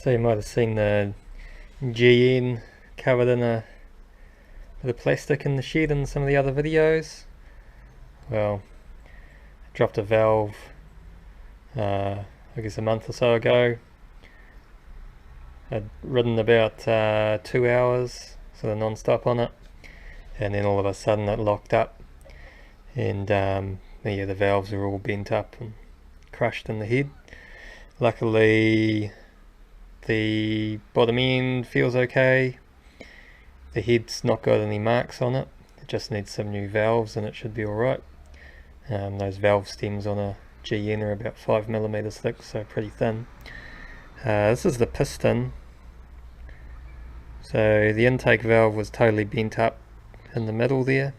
So you might have seen the GN covered in a bit of plastic in the shed in some of the other videos. Well, I dropped a valve I guess a month or so ago. I'd ridden about 2 hours sort of non-stop on it, and then all of a sudden it locked up, and yeah, the valves are all bent up and crushed in the head. Luckily the bottom end feels okay. The head's not got any marks on it. It just needs some new valves and it should be alright. Those valve stems on a GN are about 5mm thick, so pretty thin. This is the piston. So the intake valve was totally bent up in the middle there.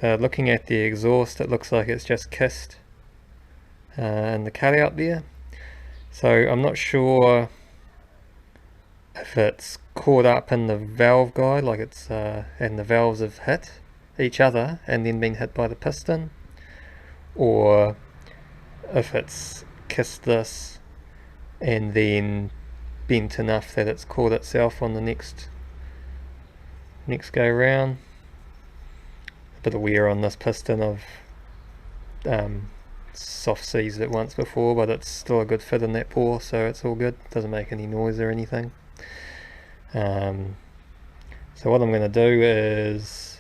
But looking at the exhaust, it looks like it's just kissed in the cutout there. So I'm not sure if it's caught up in the valve guide, like it's and the valves have hit each other and then been hit by the piston, or if it's kissed this and then bent enough that it's caught itself on the next go round. A bit of wear on this piston. I've soft seized it once before, but it's still a good fit in that bore, so it's all good. Doesn't make any noise or anything. So what I'm going to do is,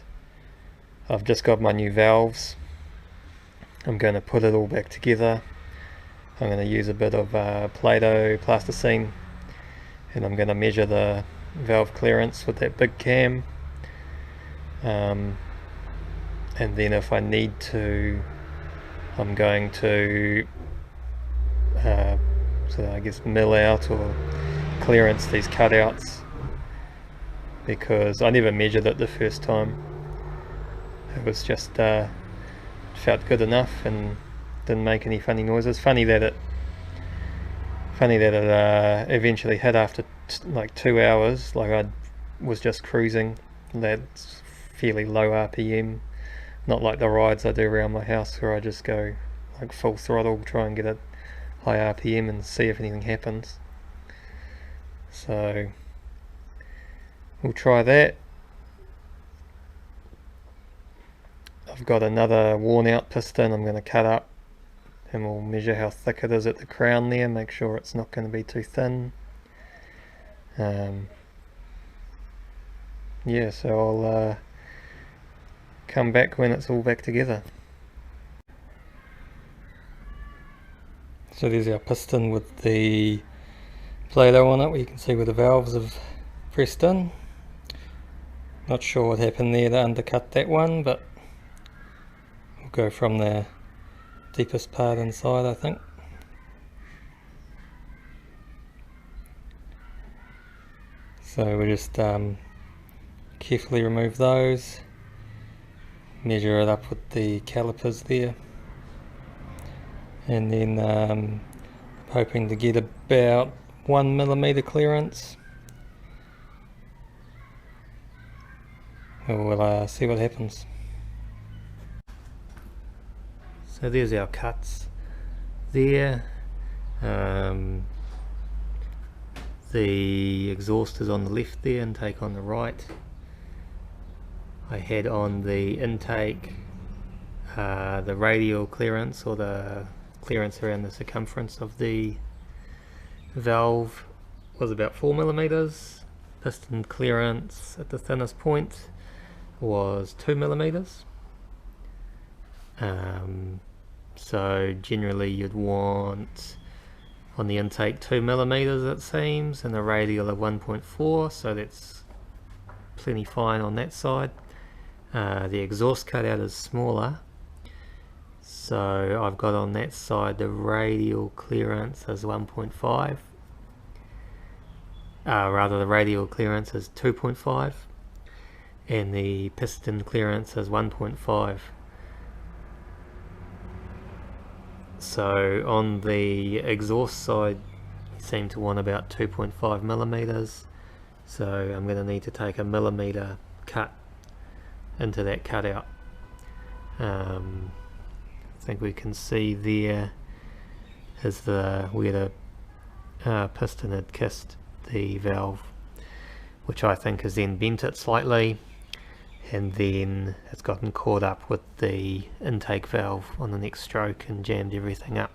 I've just got my new valves. I'm going to put it all back together. I'm going to use a bit of Play-Doh plasticine, and I'm going to measure the valve clearance with that big cam, and then if I need to, I'm going to so I guess mill out or clearance these cutouts, because I never measured it the first time. It was just felt good enough and didn't make any funny noises. Funny that it eventually hit after like 2 hours. Like I was just cruising, that's fairly low RPM, not like the rides I do around my house where I just go like full throttle, try and get a high RPM and see if anything happens. So we'll try that. I've got another worn out piston I'm going to cut up, and we'll measure how thick it is at the crown there, make sure it's not going to be too thin. Yeah, so I'll come back when it's all back together. So there's our piston with the Play-Doh on it, where you can see where the valves have pressed in. Not sure what happened there to undercut that one, but we'll go from the deepest part inside, I think. So we'll just carefully remove those, measure it up with the calipers there, and then I'm hoping to get about 1mm clearance. We'll see what happens. So there's our cuts there. The exhaust is on the left there, intake on the right. I had on the intake the radial clearance, or the clearance around the circumference of the valve, was about 4mm. Piston clearance at the thinnest point was 2mm. So generally you'd want on the intake 2mm, it seems, and the radial of 1.4, so that's plenty fine on that side. The exhaust cutout is smaller, so I've got on that side the radial clearance as 1.5, rather the radial clearance is 2.5, and the piston clearance is 1.5. So on the exhaust side you seem to want about 2.5mm, so I'm going to need to take a millimeter cut into that cutout. I think we can see there is where the piston had kissed the valve, which I think has then bent it slightly, and then it's gotten caught up with the intake valve on the next stroke and jammed everything up.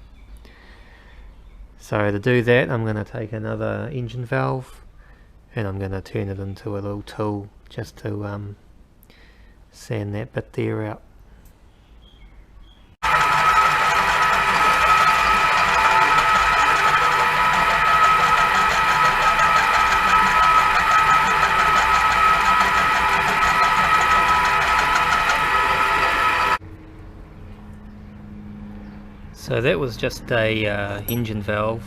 So to do that, I'm going to take another engine valve and I'm going to turn it into a little tool just to sand that bit there out. So that was just a engine valve.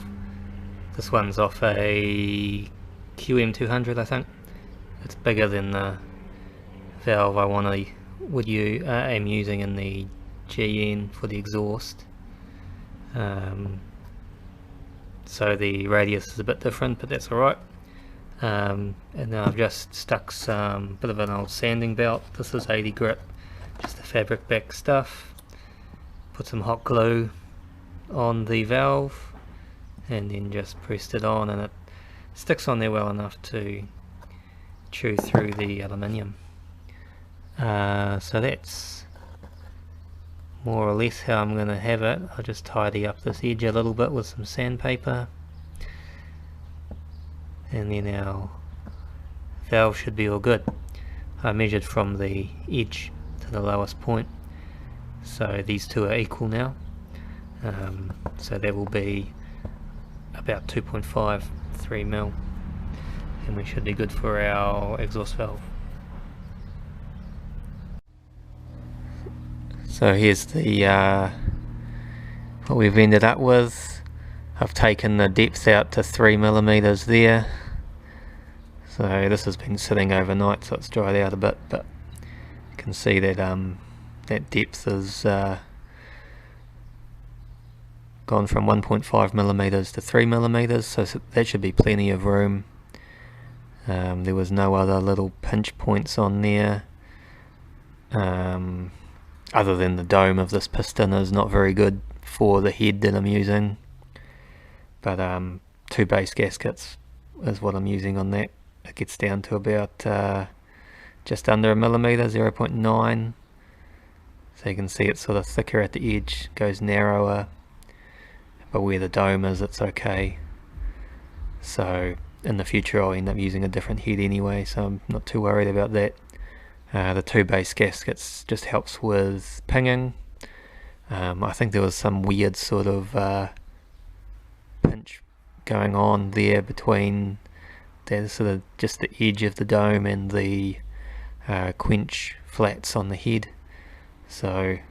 This one's off a QM200, I think. It's bigger than the valve I am using in the GN for the exhaust. So the radius is a bit different, but that's alright. And then I've just stuck some bit of an old sanding belt. This is 80 grit, just the fabric back stuff. Put some hot glue on the valve and then just pressed it on, and it sticks on there well enough to chew through the aluminium. So that's more or less how I'm going to have it. I'll just tidy up this edge a little bit with some sandpaper, and then our valve should be all good. I measured from the edge to the lowest point, so these two are equal now. So that will be about 2.53 mil, and we should be good for our exhaust valve. So here's the what we've ended up with. I've taken the depth out to 3mm there. So this has been sitting overnight, so it's dried out a bit, but you can see that that depth is gone from 1.5mm to 3mm, so that should be plenty of room. There was no other little pinch points on there, other than the dome of this piston is not very good for the head that I'm using, but 2 base gaskets is what I'm using on that. It gets down to about just under 1mm, 0.9, so you can see it's sort of thicker at the edge, goes narrower, but where the dome is it's okay. So in the future I'll end up using a different head anyway, so I'm not too worried about that. The 2 base gaskets just helps with pinging. I think there was some weird sort of pinch going on there between the sort of just the edge of the dome and the quench flats on the head, so I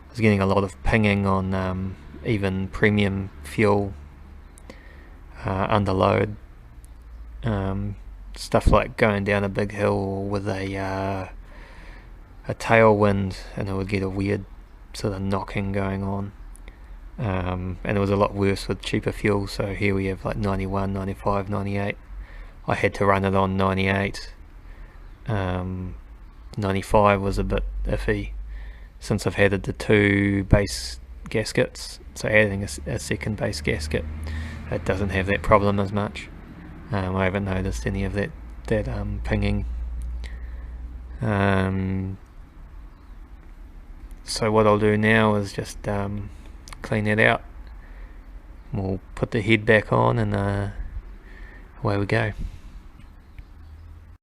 was getting a lot of pinging on even premium fuel under load. Stuff like going down a big hill with a tailwind, and it would get a weird sort of knocking going on. And it was a lot worse with cheaper fuel, so here we have like 91, 95, 98. I had to run it on 98. 95 was a bit iffy since I've added the 2 base gaskets, so adding a second base gasket, it doesn't have that problem as much. I haven't noticed any of that pinging. So what I'll do now is just clean it out. We'll put the head back on and away we go.